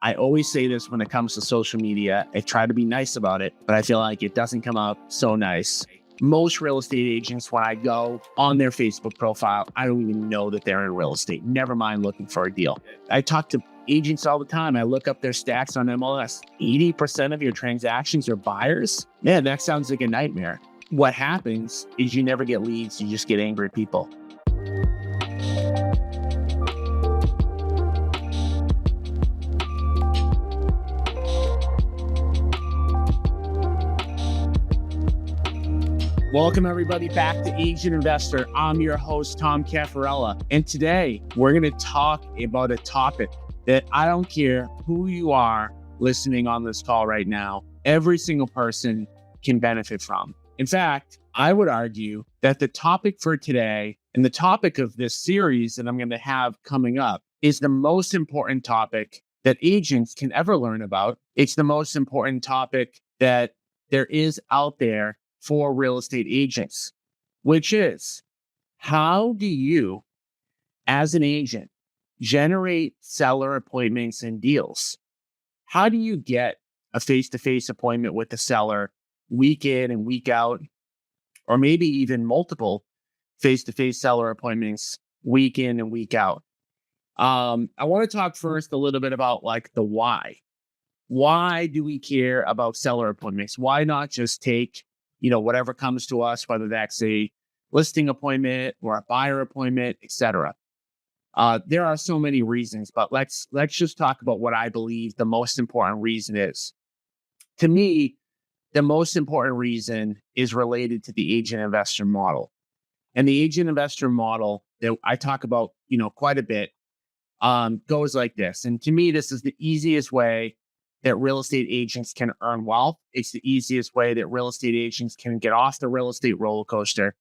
I always say this when it comes to social media. I try to be nice about it, but I feel like it doesn't come out so nice. Most real estate agents, when I go on their Facebook profile, I don't even know that they're in real estate. Never mind looking for a deal. I talk to agents all the time. I look up their stats on MLS. 80% of your transactions are buyers. Man, that sounds like a nightmare. What happens is you never get leads. You just get angry people. Welcome, everybody, back to Agent Investor. I'm your host, Tom Caffarella. And today we're going to talk about a topic that I don't care who you are listening on this call right now, every single person can benefit from. In fact, I would argue that the topic for today and the topic of this series that I'm going to have coming up is the most important topic that agents can ever learn about. It's the most important topic that there is out there for real estate agents, which is, how do you, as an agent, generate seller appointments and deals? How do you get a face-to-face appointment with the seller week in and week out, or maybe even multiple face-to-face seller appointments week in and week out? I want to talk first a little bit about like the why. Why do we care about seller appointments? Why not just take whatever comes to us, whether that's a listing appointment or a buyer appointment, etc. There are so many reasons, but let's just talk about what I believe the most important reason is. To me, the most important reason is related to the agent investor model. And the agent investor model that I talk about, quite a bit, goes like this. And to me, this is the easiest way that real estate agents can earn wealth. It's the easiest way that real estate agents can get off the real estate roller coaster.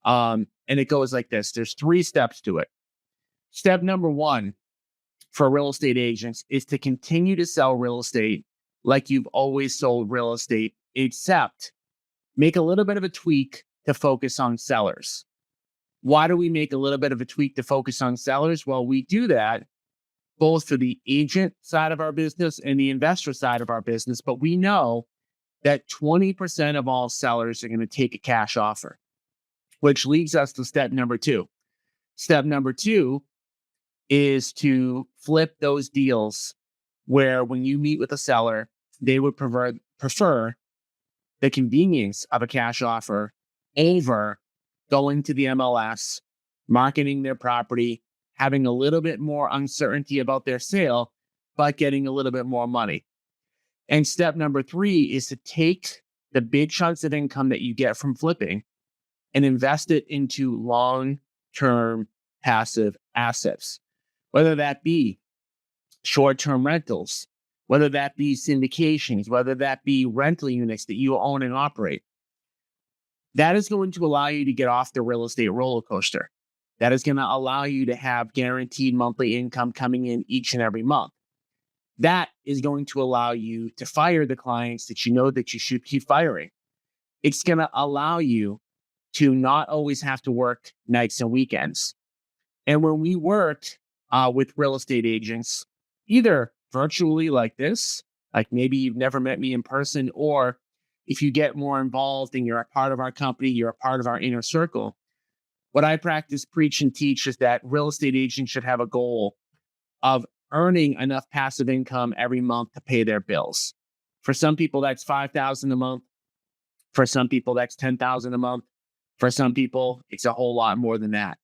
And it goes like this. There's 3 steps to it. Step number 1 for real estate agents is to continue to sell real estate like you've always sold real estate, except make a little bit of a tweak to focus on sellers. Why do we make a little bit of a tweak to focus on sellers? Well, we do that both for the agent side of our business and the investor side of our business. But we know that 20% of all sellers are going to take a cash offer, which leads us to step number 2. Step number 2 is to flip those deals where when you meet with a seller, they would prefer the convenience of a cash offer over going to the MLS, marketing their property, having a little bit more uncertainty about their sale, but getting a little bit more money. And step number 3 is to take the big chunks of income that you get from flipping and invest it into long-term passive assets, whether that be short-term rentals, whether that be syndications, whether that be rental units that you own and operate. That is going to allow you to get off the real estate roller coaster. That is going to allow you to have guaranteed monthly income coming in each and every month. That is going to allow you to fire the clients that you know that you should keep firing. It's going to allow you to not always have to work nights and weekends. And when we work with real estate agents, either virtually like this, like maybe you've never met me in person, or if you get more involved and you're a part of our company, you're a part of our inner circle, what I practice, preach, and teach is that real estate agents should have a goal of earning enough passive income every month to pay their bills. For some people, that's $5,000 a month. For some people, that's $10,000 a month. For some people, it's a whole lot more than that.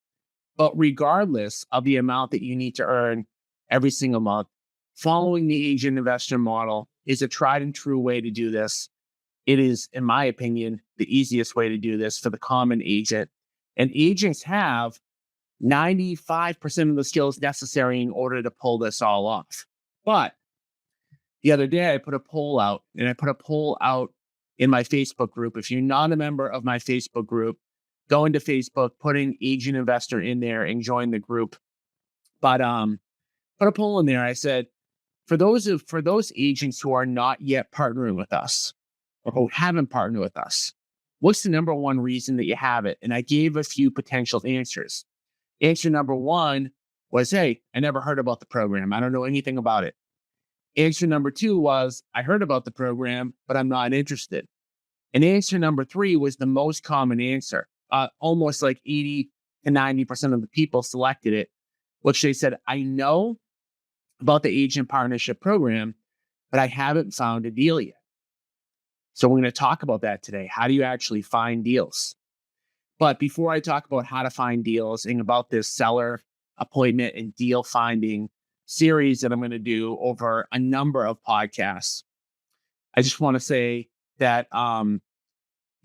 But regardless of the amount that you need to earn every single month, following the agent investor model is a tried and true way to do this. It is, in my opinion, the easiest way to do this for the common agent. And agents have 95% of the skills necessary in order to pull this all off. But the other day, I put a poll out, and I put a poll out in my Facebook group. If you're not a member of my Facebook group, go into Facebook, putting agent investor in there and join the group. But put a poll in there. I said, for those agents who are not yet partnering with us or who haven't partnered with us, what's the number 1 reason that you have it? And I gave a few potential answers. Answer number 1 was, hey, I never heard about the program. I don't know anything about it. Answer number two was, I heard about the program, but I'm not interested. And answer number three was the most common answer. Almost like 80 to 90% of the people selected it, which they said, I know about the agent partnership program, but I haven't found a deal yet. So we're going to talk about that today. How do you actually find deals? But before I talk about how to find deals and about this seller appointment and deal finding series that I'm going to do over a number of podcasts, I just want to say that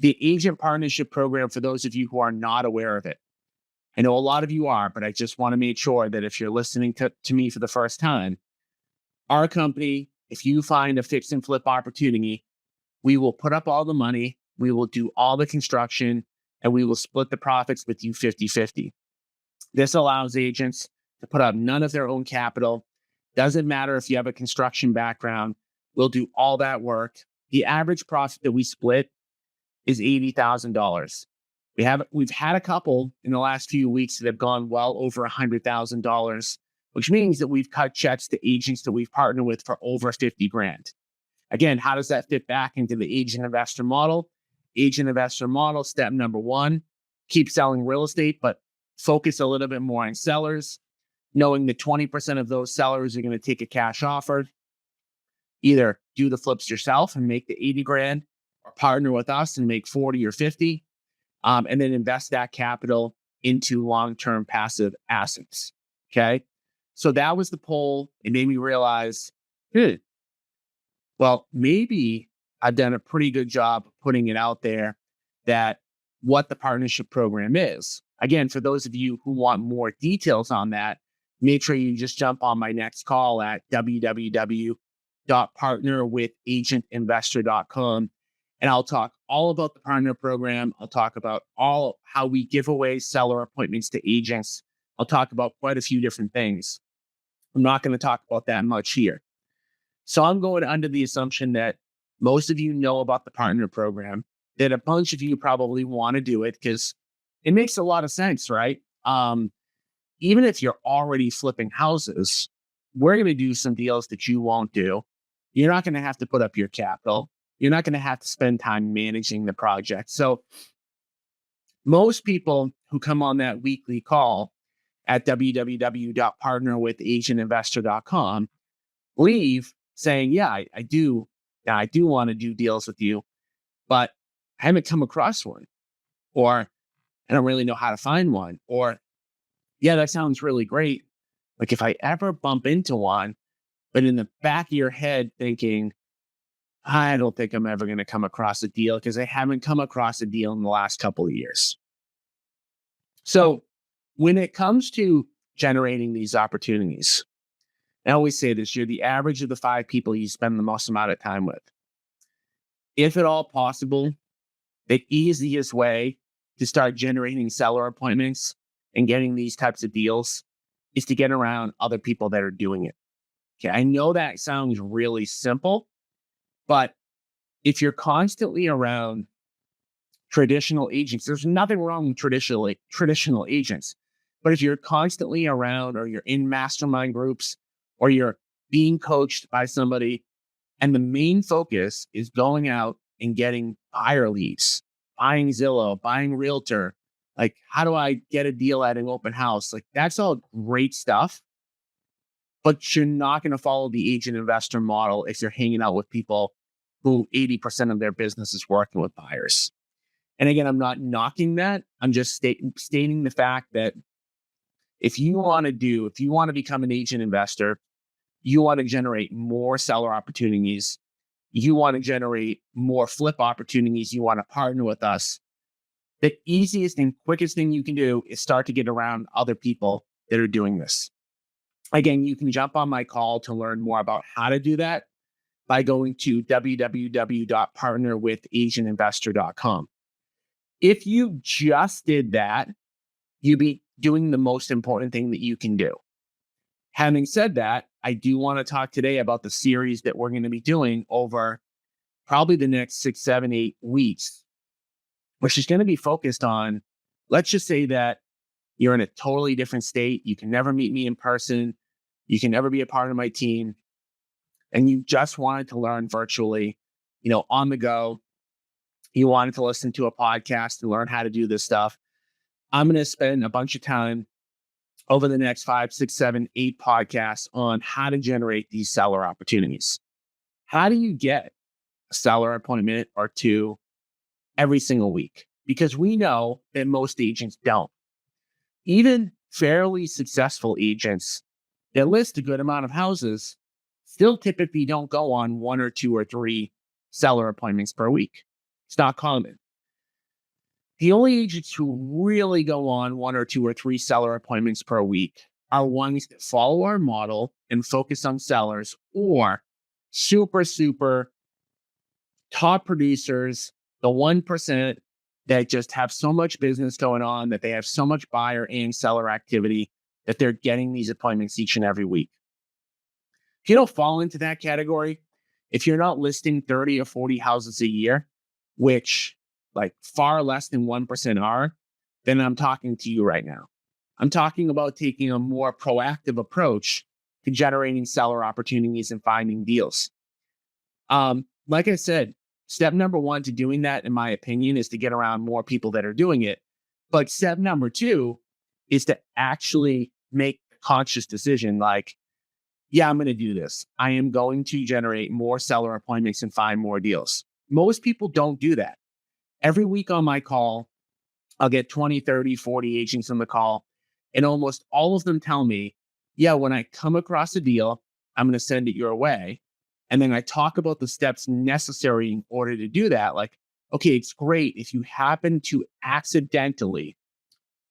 the agent partnership program, for those of you who are not aware of it, I know a lot of you are, but I just want to make sure that if you're listening to me for the first time, our company, if you find a fix and flip opportunity, we will put up all the money, we will do all the construction, and we will split the profits with you 50-50. This allows agents to put up none of their own capital. Doesn't matter if you have a construction background, we'll do all that work. The average profit that we split is $80,000. We've had a couple in the last few weeks that have gone well over $100,000, which means that we've cut checks to agents that we've partnered with for over 50 grand. Again, how does that fit back into the agent investor model? Agent investor model, step number one, keep selling real estate, but focus a little bit more on sellers, knowing that 20% of those sellers are going to take a cash offer. Either do the flips yourself and make the 80 grand, or partner with us and make 40 or 50, and then invest that capital into long-term passive assets. Okay. So that was the poll. It made me realize, well, maybe I've done a pretty good job of putting it out there that what the partnership program is. Again, for those of you who want more details on that, make sure you just jump on my next call at www.partnerwithagentinvestor.com. And I'll talk all about the partner program. I'll talk about all how we give away seller appointments to agents. I'll talk about quite a few different things. I'm not going to talk about that much here. So I'm going under the assumption that most of you know about the partner program, that a bunch of you probably want to do it because it makes a lot of sense, right? Even if you're already flipping houses, we're going to do some deals that you won't do. You're not going to have to put up your capital. You're not going to have to spend time managing the project. So most people who come on that weekly call at www.partnerwithagentinvestor.com leave saying, yeah, I do want to do deals with you, but I haven't come across one, or I don't really know how to find one, or yeah, that sounds really great. Like if I ever bump into one, but in the back of your head thinking, I don't think I'm ever going to come across a deal because I haven't come across a deal in the last couple of years. So when it comes to generating these opportunities, I always say this, you're the average of the 5 people you spend the most amount of time with. If at all possible, the easiest way to start generating seller appointments and getting these types of deals is to get around other people that are doing it. Okay, I know that sounds really simple, but if you're constantly around traditional agents, there's nothing wrong with traditional agents. But if you're constantly around, or you're in mastermind groups, or you're being coached by somebody, and the main focus is going out and getting buyer leads, buying Zillow, buying Realtor, like how do I get a deal at an open house? Like that's all great stuff. But you're not going to follow the agent investor model if you're hanging out with people who 80% of their business is working with buyers. And again, I'm not knocking that. I'm just stating the fact that if you want to become an agent investor, you want to generate more seller opportunities, you want to generate more flip opportunities, you want to partner with us, the easiest and quickest thing you can do is start to get around other people that are doing this. Again, you can jump on my call to learn more about how to do that by going to www.partnerwithagentinvestor.com. If you just did that, you'd be doing the most important thing that you can do. Having said that, I do want to talk today about the series that we're going to be doing over probably the next 6, 7, 8 weeks, which is going to be focused on, let's just say that you're in a totally different state. You can never meet me in person. You can never be a part of my team. and you just wanted to learn virtually, on the go, you wanted to listen to a podcast and learn how to do this stuff, I'm going to spend a bunch of time over the next 5, 6, 7, 8 podcasts on how to generate these seller opportunities. How do you get a seller appointment or two every single week? Because we know that most agents don't. Even fairly successful agents that list a good amount of houses still typically don't go on 1 or 2 or 3 seller appointments per week. It's not common. The only agents who really go on 1 or 2 or 3 seller appointments per week are ones that follow our model and focus on sellers, or super top producers, the 1% that just have so much business going on, that they have so much buyer and seller activity that they're getting these appointments each and every week. If you don't fall into that category, if you're not listing 30 or 40 houses a year, which like far less than 1% are, then I'm talking to you right now. I'm talking about taking a more proactive approach to generating seller opportunities and finding deals. Like I said, step number 1 to doing that, in my opinion, is to get around more people that are doing it. But step number 2 is to actually make a conscious decision like, yeah, I'm going to do this. I am going to generate more seller appointments and find more deals. Most people don't do that. Every week on my call, I'll get 20, 30, 40 agents on the call, and almost all of them tell me, yeah, when I come across a deal, I'm going to send it your way. And then I talk about the steps necessary in order to do that. Like, okay, it's great if you happen to accidentally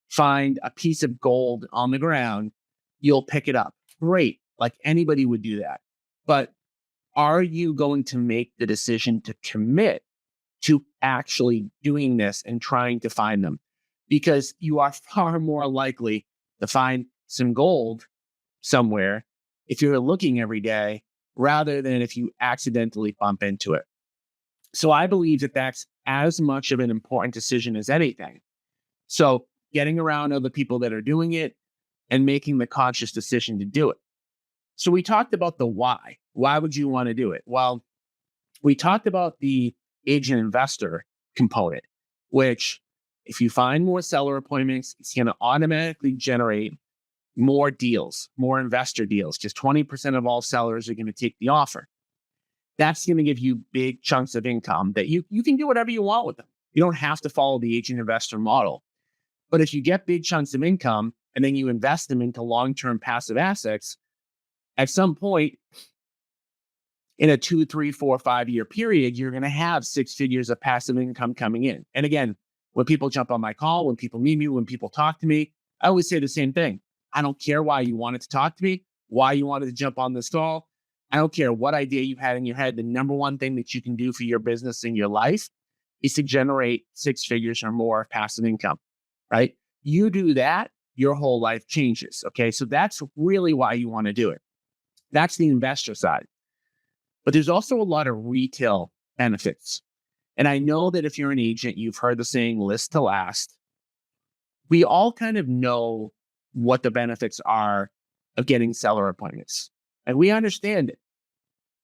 find a piece of gold on the ground, you'll pick it up. Great. Like anybody would do that. But are you going to make the decision to commit to actually doing this and trying to find them? Because you are far more likely to find some gold somewhere if you're looking every day rather than if you accidentally bump into it. So I believe that that's as much of an important decision as anything. So getting around other people that are doing it and making the conscious decision to do it. So we talked about the why. Why would you want to do it? Well, we talked about the agent investor component, which if you find more seller appointments, it's going to automatically generate more deals, more investor deals. Just 20% of all sellers are going to take the offer. That's going to give you big chunks of income that you can do whatever you want with them. You don't have to follow the agent investor model. But if you get big chunks of income and then you invest them into long-term passive assets, at some point in a 2, 3, 4, 5-year period, you're going to have 6 figures of passive income coming in. And again, when people jump on my call, when people meet me, when people talk to me, I always say the same thing. I don't care why you wanted to talk to me, why you wanted to jump on this call. I don't care what idea you had in your head. The number one thing that you can do for your business in your life is to generate 6 figures or more of passive income, right? You do that, your whole life changes. Okay. So that's really why you want to do it. That's the investor side. But there's also a lot of retail benefits. And I know that if you're an agent, you've heard the saying list to last. We all kind of know what the benefits are of getting seller appointments. And we understand it.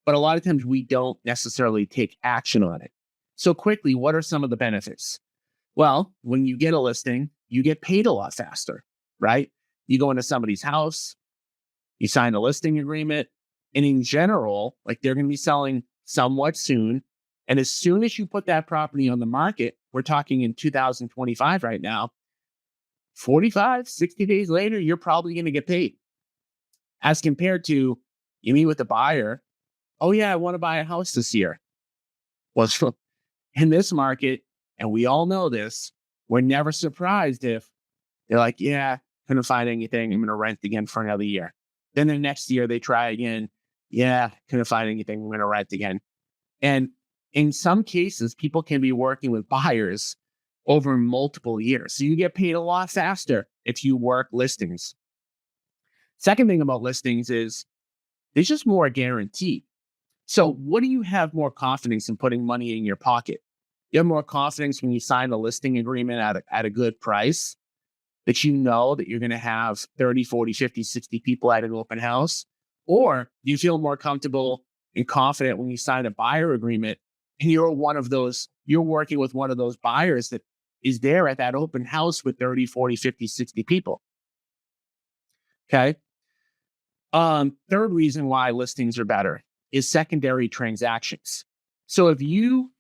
But a lot of times we don't necessarily take action on it. So quickly, what are some of the benefits? Well, when you get a listing, you get paid a lot faster, right? You go into somebody's house, you sign a listing agreement, and in general, like they're going to be selling somewhat soon. And as soon as you put that property on the market, we're talking in 2025 right now, 45, 60 days later, you're probably going to get paid. As compared to you meet with the buyer, oh yeah, I want to buy a house this year. Well, in this market, and we all know this, we're never surprised if they're like, yeah, couldn't find anything. I'm going to rent again for another year. Then the next year they try again. Yeah, couldn't find anything. I'm going to rent again. And in some cases, people can be working with buyers over multiple years. So you get paid a lot faster if you work listings. Second thing about listings is there's just more guaranteed. So what do you have more confidence in putting money in your pocket? You have more confidence when you sign a listing agreement at a good price that you know that you're going to have 30, 40, 50, 60 people at an open house? Or do you feel more comfortable and confident when you sign a buyer agreement and you're working with one of those buyers that is there at that open house with 30, 40, 50, 60 people. Okay. Third reason why listings are better is secondary transactions. So if you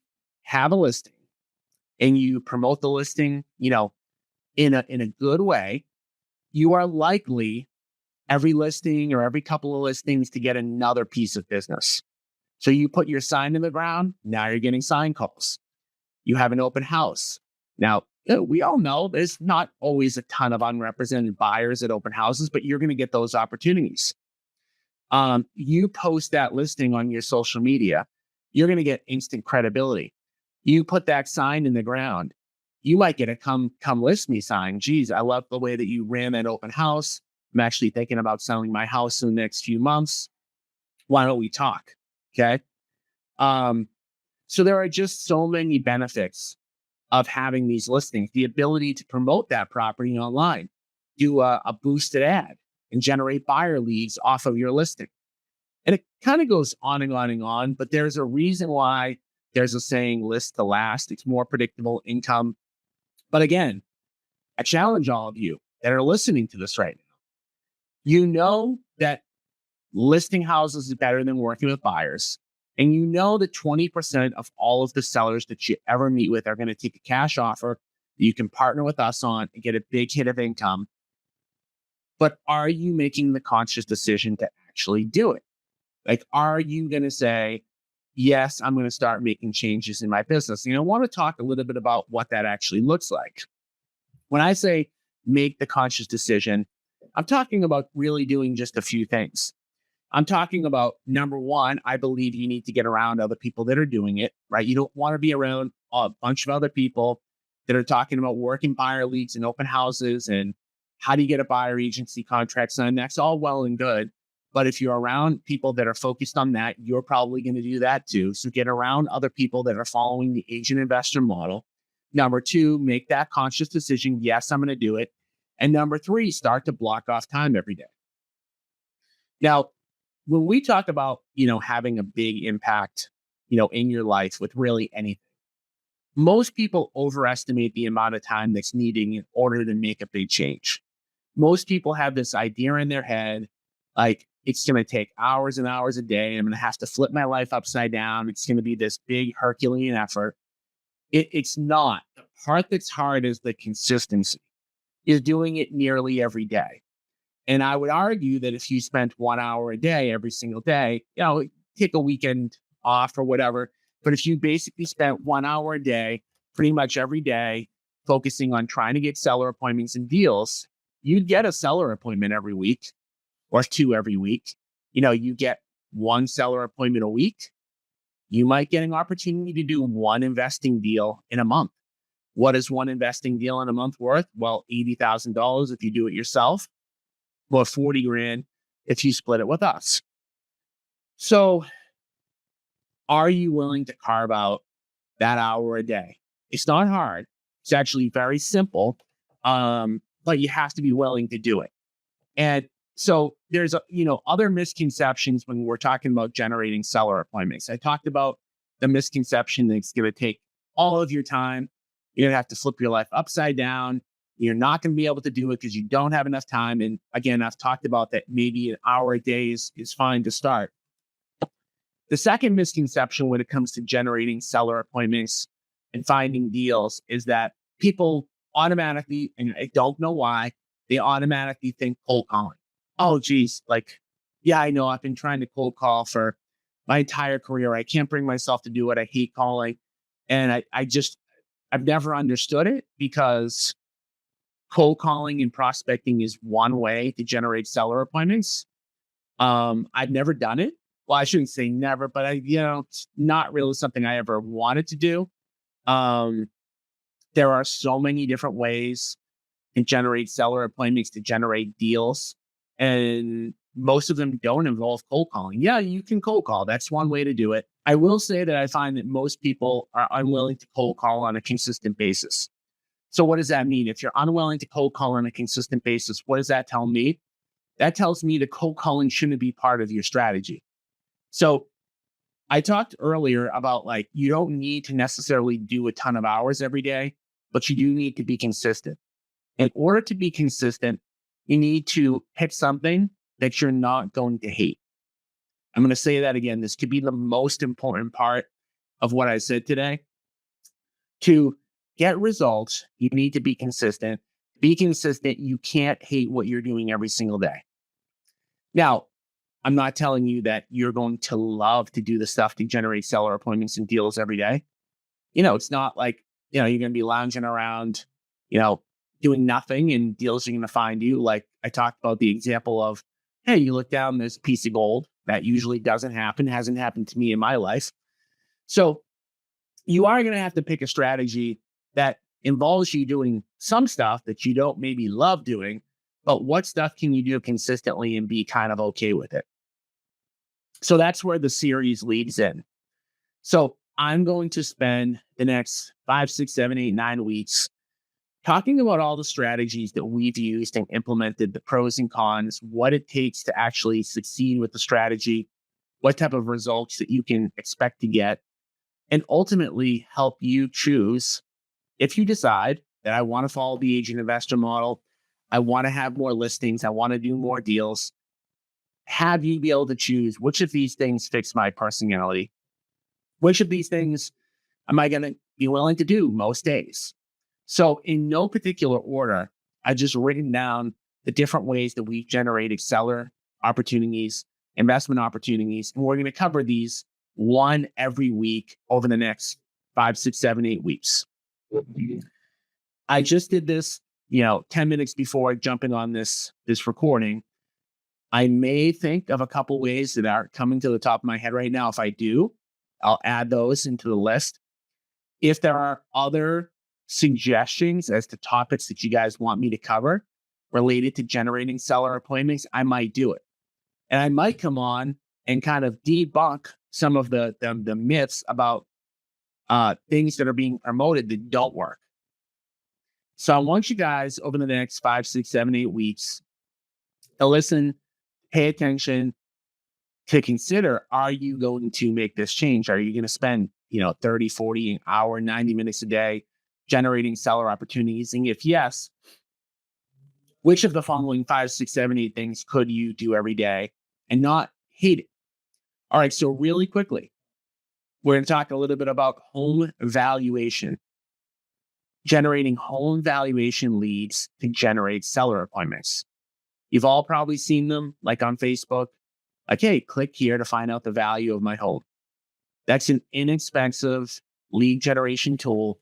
have a listing and you promote the listing, in a good way, you are likely every listing or every couple of listings to get another piece of business. So you put your sign in the ground, now you're getting sign calls. You have an open house. Now, we all know there's not always a ton of unrepresented buyers at open houses, but you're going to get those opportunities. You post that listing on your social media, you're going to get instant credibility. You put that sign in the ground, you might get a come list me sign. Geez, I love the way that you ran that open house. I'm actually thinking about selling my house in the next few months. Why don't we talk? Okay. Um, so there are just so many benefits of having these listings, the ability to promote that property online, do a boosted ad and generate buyer leads off of your listing. And it kind of goes on and on and on, but there's a reason why there's a saying, list to last. It's more predictable income. But again, I challenge all of you that are listening to this right now. You know that listing houses is better than working with buyers. And you know that 20% of all of the sellers that you ever meet with are going to take a cash offer that you can partner with us on and get a big hit of income. But are you making the conscious decision to actually do it? Like, are you going to say, yes, I'm going to start making changes in my business? I want to talk a little bit about what that actually looks like. When I say make the conscious decision, I'm talking about really doing just a few things. I'm talking about, number one, I believe you need to get around other people that are doing it, right? You don't want to be around a bunch of other people that are talking about working buyer leads and open houses and how do you get a buyer agency contract signed. That's all well and good. But if you're around people that are focused on that, you're probably going to do that too. So get around other people that are following the agent investor model. Number two, make that conscious decision. Yes, I'm going to do it. And number three, start to block off time every day. Now, when we talk about, having a big impact, in your life with really anything, most people overestimate the amount of time that's needed in order to make a big change. Most people have this idea in their head, like it's going to take hours and hours a day. I'm going to have to flip my life upside down. It's going to be this big Herculean effort. It's not. The part that's hard is the consistency, is doing it nearly every day. And I would argue that if you spent 1 hour a day every single day, take a weekend off or whatever. But if you basically spent 1 hour a day, pretty much every day, focusing on trying to get seller appointments and deals, you'd get a seller appointment every week or two every week. You get one seller appointment a week. You might get an opportunity to do one investing deal in a month. What is one investing deal in a month worth? Well, $80,000 if you do it yourself. Well, 40 grand if you split it with us. So are you willing to carve out that hour a day? It's not hard. It's actually very simple. But you have to be willing to do it. And so there's other misconceptions when we're talking about generating seller appointments. I talked about the misconception that it's going to take all of your time. You're going to have to flip your life upside down. You're not going to be able to do it because you don't have enough time. And again, I've talked about that maybe an hour a day is fine to start. The second misconception when it comes to generating seller appointments and finding deals is that people automatically, and I don't know why, they automatically think cold calling. Oh, geez, yeah, I know I've been trying to cold call for my entire career. I can't bring myself to do it. I hate calling. And I've never understood it, because cold calling and prospecting is one way to generate seller appointments. I've never done it. Well, I shouldn't say never, but it's not really something I ever wanted to do. There are so many different ways to generate seller appointments, to generate deals, and most of them don't involve cold calling. Yeah, you can cold call. That's one way to do it. I will say that I find that most people are unwilling to cold call on a consistent basis. So what does that mean? If you're unwilling to cold call on a consistent basis, what does that tell me? That tells me that cold calling shouldn't be part of your strategy. So I talked earlier about like, you don't need to necessarily do a ton of hours every day, but you do need to be consistent. In order to be consistent, you need to pick something that you're not going to hate. I'm going to say that again. This could be the most important part of what I said today. To get results, you need to be consistent. Be consistent. You can't hate what you're doing every single day. Now, I'm not telling you that you're going to love to do the stuff to generate seller appointments and deals every day. It's not like, you're going to be lounging around, doing nothing and deals are going to find you. Like I talked about the example of, hey, you look down, there's a piece of gold. That usually doesn't happen, hasn't happened to me in my life. So you are going to have to pick a strategy that involves you doing some stuff that you don't maybe love doing, but what stuff can you do consistently and be kind of okay with it? So that's where the series leads in. So I'm going to spend the next 5, 6, 7, 8, 9 weeks talking about all the strategies that we've used and implemented, the pros and cons, what it takes to actually succeed with the strategy, what type of results that you can expect to get, and ultimately help you choose, if you decide that I want to follow the agent investor model, I want to have more listings, I want to do more deals, have you be able to choose which of these things fits my personality, which of these things am I going to be willing to do most days. So in no particular order, I just written down the different ways that we've generated seller opportunities, investment opportunities, and we're going to cover these one every week over the next 5, 6, 7, 8 weeks. I just did this, 10 minutes before jumping on this recording. I may think of a couple ways that aren't coming to the top of my head right now. If I do, I'll add those into the list. If there are other suggestions as to topics that you guys want me to cover related to generating seller appointments, I might do it. And I might come on and kind of debunk some of the myths about things that are being promoted that don't work. So I want you guys over the next 5, 6, 7, 8 weeks to listen, pay attention, to consider, are you going to make this change? Are you going to spend, 30, 40 an hour, 90 minutes a day generating seller opportunities? And if yes, which of the following 5, 6, 7, 8 things could you do every day and not hate it? All right. So really quickly, we're going to talk a little bit about home valuation, generating home valuation leads to generate seller appointments. You've all probably seen them like on Facebook. Like, hey, click here to find out the value of my home. That's an inexpensive lead generation tool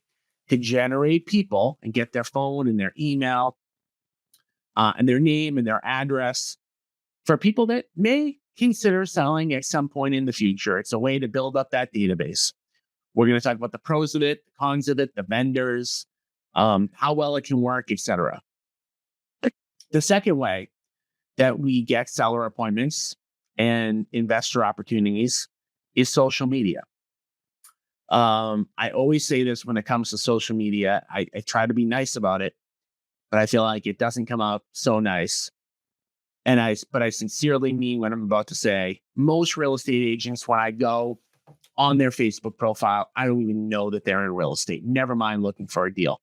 to generate people and get their phone and their email and their name and their address for people that may consider selling at some point in the future. It's a way to build up that database. We're going to talk about the pros of it, the cons of it, the vendors, how well it can work, etc. The second way that we get seller appointments and investor opportunities is social media. I always say this when it comes to social media. I try to be nice about it, but I feel like it doesn't come out so nice. But I sincerely mean what I'm about to say. Most real estate agents, when I go on their Facebook profile, I don't even know that they're in real estate. Never mind looking for a deal.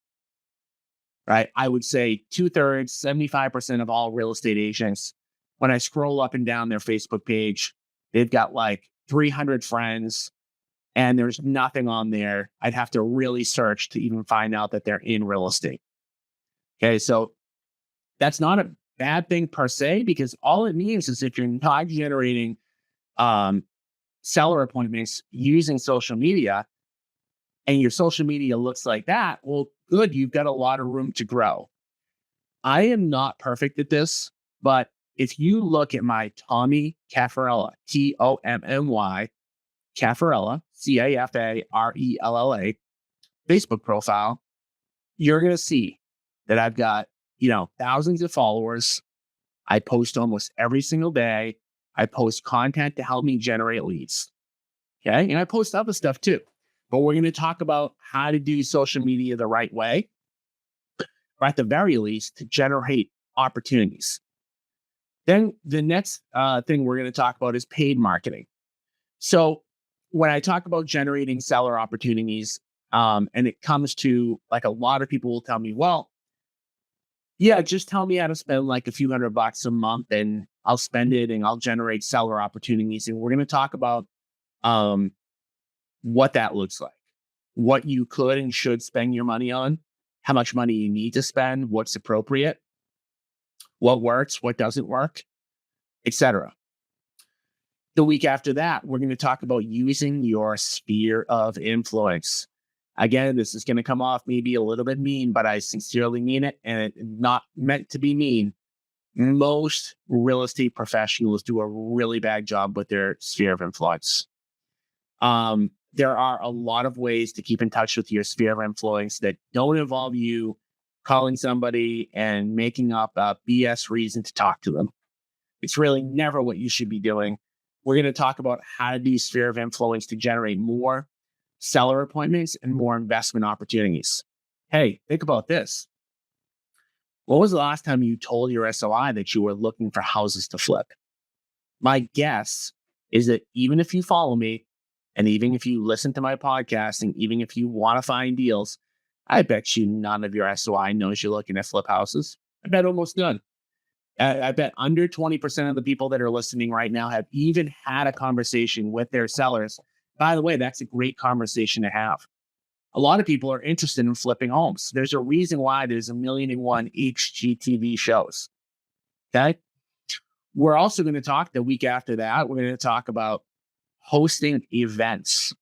Right? I would say 2/3, 75% of all real estate agents, when I scroll up and down their Facebook page, they've got like 300 friends and there's nothing on there. I'd have to really search to even find out that they're in real estate. Okay. So that's not a bad thing per se, because all it means is if you're not generating seller appointments using social media and your social media looks like that, well, good. You've got a lot of room to grow. I am not perfect at this, but if you look at my Tommy Caffarella, Tommy Caffarella, Cafarella, Facebook profile, you're going to see that I've got, thousands of followers. I post almost every single day. I post content to help me generate leads. Okay. And I post other stuff too, but we're going to talk about how to do social media the right way, or at the very least to generate opportunities. Then the next thing we're going to talk about is paid marketing. So when I talk about generating seller opportunities, and it comes to like a lot of people will tell me, well, yeah, just tell me how to spend like a few $100 a month and I'll spend it and I'll generate seller opportunities. And we're going to talk about um, what that looks like, what you could and should spend your money on, how much money you need to spend, what's appropriate, what works, what doesn't work, etc. The week after that, we're going to talk about using your sphere of influence. Again, this is going to come off maybe a little bit mean, but I sincerely mean it and it's not meant to be mean. Most real estate professionals do a really bad job with their sphere of influence. There are a lot of ways to keep in touch with your sphere of influence that don't involve you calling somebody and making up a BS reason to talk to them. It's really never what you should be doing. We're going to talk about how to use sphere of influence to generate more seller appointments and more investment opportunities. Hey, think about this. When was the last time you told your SOI that you were looking for houses to flip? My guess is that even if you follow me, and even if you listen to my podcast, and even if you want to find deals, I bet you none of your SOI knows you're looking to flip houses. I bet almost none. I bet under 20% of the people that are listening right now have even had a conversation with their sellers. By the way, that's a great conversation to have. A lot of people are interested in flipping homes. There's a reason why there's 1,000,001 HGTV shows. Okay. We're also going to talk the week after that. We're going to talk about hosting events.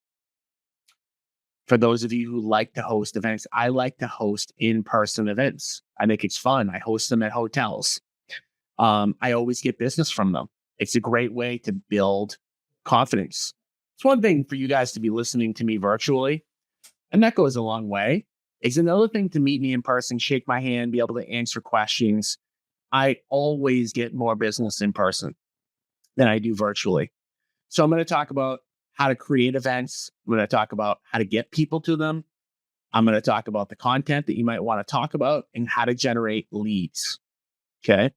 For those of you who like to host events, I like to host in-person events. I think it's fun. I host them at hotels. I always get business from them. It's a great way to build confidence. It's one thing for you guys to be listening to me virtually, and that goes a long way. It's another thing to meet me in person, shake my hand, be able to answer questions. I always get more business in person than I do virtually. So I'm going to talk about how to create events. I'm going to talk about how to get people to them. I'm going to talk about the content that you might want to talk about and how to generate leads. Okay.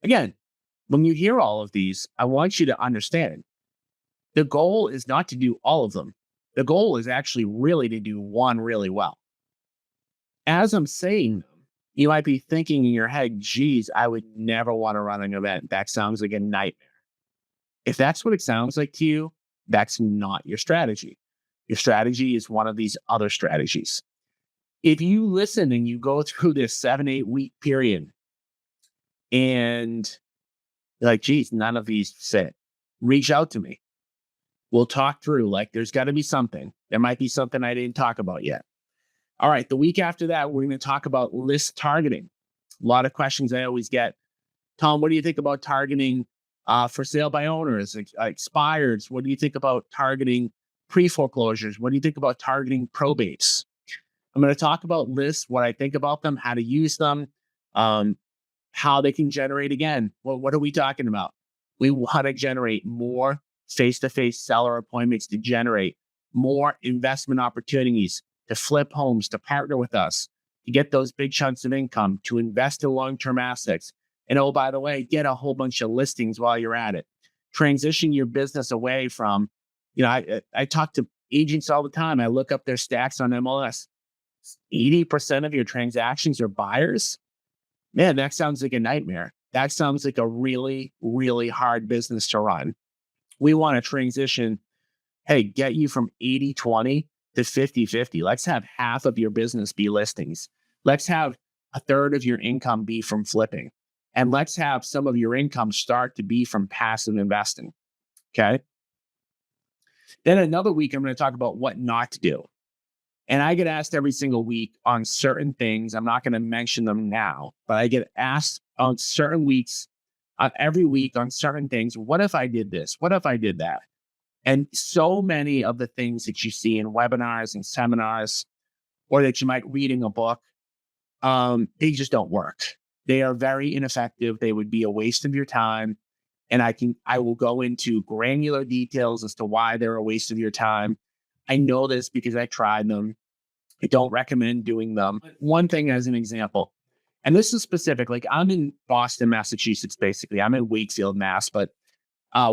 Again, when you hear all of these, I want you to understand the goal is not to do all of them. The goal is actually really to do one really well. As I'm saying them, you might be thinking in your head, geez, I would never want to run an event. That sounds like a nightmare. If that's what it sounds like to you, that's not your strategy. Your strategy is one of these other strategies. If you listen and you go through this 7-8 week period and you're like, geez, none of these fit, reach out to me. We'll talk through, like, there's got to be something. There might be something I didn't talk about yet. All right. The week after that, we're going to talk about list targeting. A lot of questions I always get. Tom, what do you think about targeting for sale by owners, expireds? What do you think about targeting pre-foreclosures? What do you think about targeting probates? I'm going to talk about lists, what I think about them, how to use them, how they can generate again. Well, what are we talking about? We want to generate more face-to-face seller appointments to generate more investment opportunities, to flip homes, to partner with us, to get those big chunks of income, to invest in long-term assets. And oh, by the way, get a whole bunch of listings while you're at it. Transition your business away from, I talk to agents all the time. I look up their stats on MLS. 80% of your transactions are buyers. Man, that sounds like a nightmare. That sounds like a really, really hard business to run. We want to transition, hey, get you from 80-20 to 50-50. Let's have half of your business be listings. Let's have a third of your income be from flipping. And let's have some of your income start to be from passive investing. Okay. Then another week, I'm going to talk about what not to do. And I get asked every single week on certain things. I'm not going to mention them now, but I get asked on certain weeks, every week on certain things. What if I did this? What if I did that? And so many of the things that you see in webinars and seminars, or that you might read in a book, they just don't work. They are very ineffective. They would be a waste of your time. And I will go into granular details as to why they're a waste of your time. I know this because I tried them. I don't recommend doing them. One thing as an example, and this is specific, like I'm in Boston, Massachusetts, basically. I'm in Wakefield, Mass, but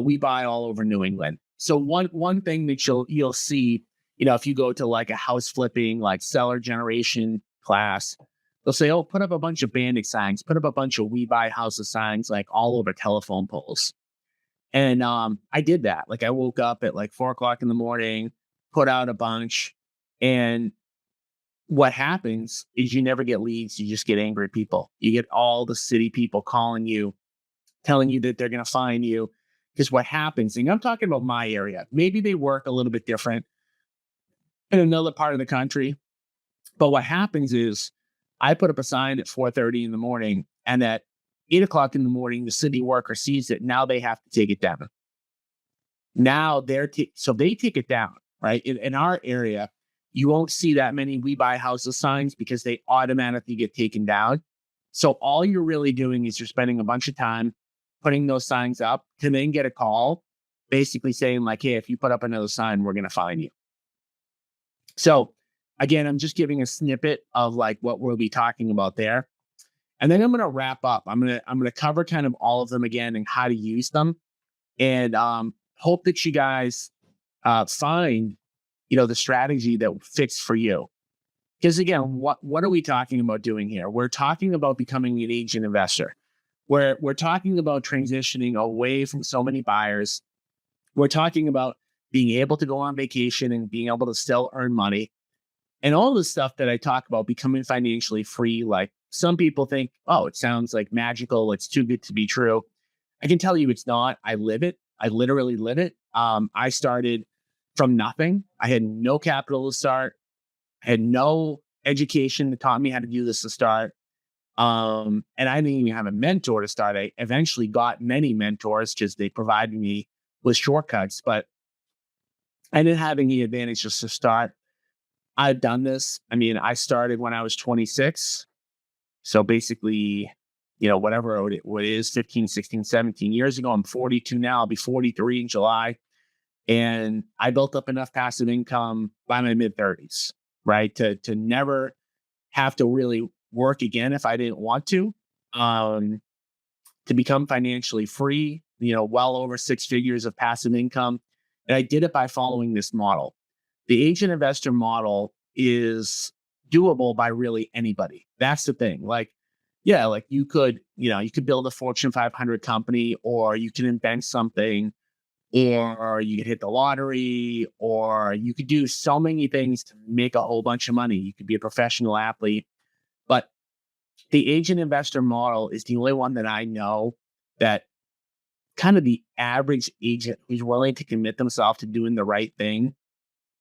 we buy all over New England. So one thing that you'll see, if you go to like a house flipping, like seller generation class, they'll say, "Oh, put up a bunch of bandit signs, put up a bunch of we buy houses signs, like all over telephone poles." And I did that. Like I woke up at like 4 o'clock in the morning, put out a bunch, and what happens is you never get leads. You just get angry people. You get all the city people calling you, telling you that they're going to fine you. Because what happens, and I'm talking about my area, maybe they work a little bit different in another part of the country. But what happens is I put up a sign at 4:30 in the morning, and at 8 o'clock in the morning, the city worker sees it. Now they have to take it down. Now so they take it down, right? In our area, you won't see that many "We Buy Houses" signs because they automatically get taken down. So all you're really doing is you're spending a bunch of time putting those signs up to then get a call, basically saying like, "Hey, if you put up another sign, we're going to fine you." So again, I'm just giving a snippet of like what we'll be talking about there, and then I'm going to wrap up. I'm going to cover kind of all of them again and how to use them, and hope that you guys find the strategy that fits for you. Because again, what are we talking about doing here? We're talking about becoming an agent investor. We're talking about transitioning away from so many buyers. We're talking about being able to go on vacation and being able to still earn money. And all the stuff that I talk about becoming financially free, like some people think, oh, it sounds like magical. It's too good to be true. I can tell you it's not. I live it. I literally live it. I started from nothing. I had no capital to start. I had no education that taught me how to do this to start. And I didn't even have a mentor to start. I eventually got many mentors because they provided me with shortcuts, but I didn't have any advantages to start. I've done this. I mean, I started when I was 26. So basically, whatever what it is, 15, 16, 17 years ago. I'm 42 now. I'll be 43 in July. And I built up enough passive income by my mid 30s, right? To never have to really work again if I didn't want um, to become financially free, well over 6 figures of passive income. And I did it by following this model. The agent investor model is doable by really anybody. That's the thing. Like, yeah, like you could build a Fortune 500 company, or you can invent something, or you could hit the lottery, or you could do so many things to make a whole bunch of money. You could be a professional athlete, but the agent investor model is the only one that I know that kind of the average agent who's willing to commit themselves to doing the right thing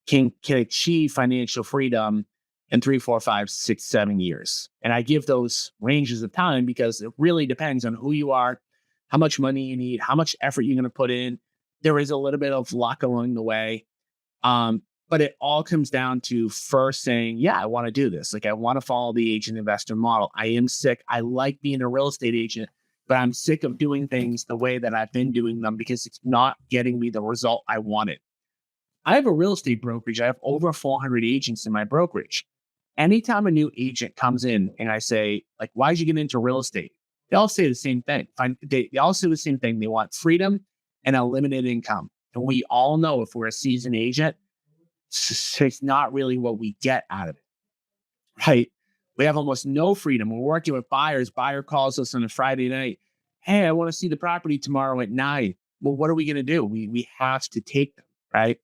can achieve financial freedom in 3, 4, 5, 6, 7 years. And I give those ranges of time because it really depends on who you are, how much money you need, how much effort you're going to put in. There is a little bit of luck along the way. But it all comes down to first saying, yeah, I want to do this. Like I want to follow the agent investor model. I am sick. I like being a real estate agent, but I'm sick of doing things the way that I've been doing them because it's not getting me the result I wanted. I have a real estate brokerage. I have over 400 agents in my brokerage. Anytime a new agent comes in and I say, like, why'd you get into real estate? They all say the same thing. They all say the same thing. They want freedom and a limited income. And we all know if we're a seasoned agent, it's not really what we get out of it, right? We have almost no freedom. We're working with buyers. Buyer calls us on a Friday night. Hey, I want to see the property tomorrow at 9. Well, what are we going to do? We have to take them, right?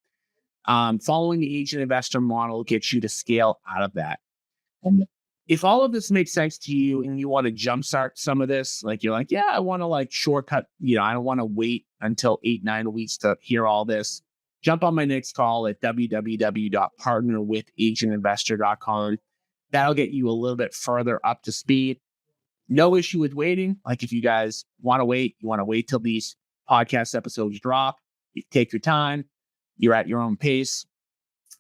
Following the agent investor model gets you to scale out of that. And if all of this makes sense to you and you want to jumpstart some of this, like you're like, yeah, I want to like shortcut, I don't want to wait until 8, 9 weeks to hear all this. Jump on my next call at www.partnerwithagенtinvestor.com. That'll get you a little bit further up to speed. No issue with waiting. Like if you guys want to wait, you want to wait till these podcast episodes drop, you take your time, you're at your own pace.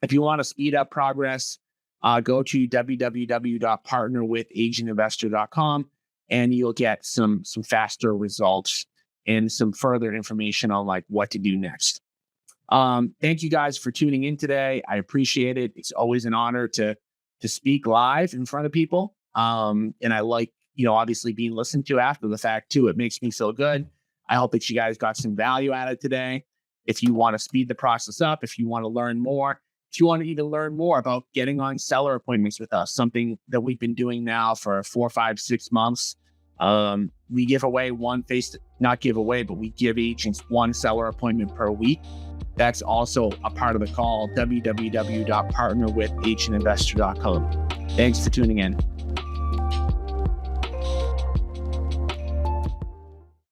If you want to speed up progress, go to www.partnerwithagentinvestor.com and you'll get some faster results and some further information on like what to do next. Thank you guys for tuning in today. I appreciate it. It's always an honor to speak live in front of people. And I like, obviously being listened to after the fact too. It makes me feel good. I hope that you guys got some value out of today. If you want to speed the process up, if you want to learn more, if you want to even learn more about getting on seller appointments with us, something that we've been doing now for 4, 5, 6 months, we give away not give away, but we give agents one seller appointment per week. That's also a part of the call, www.partnerwithagentinvestor.com. Thanks for tuning in.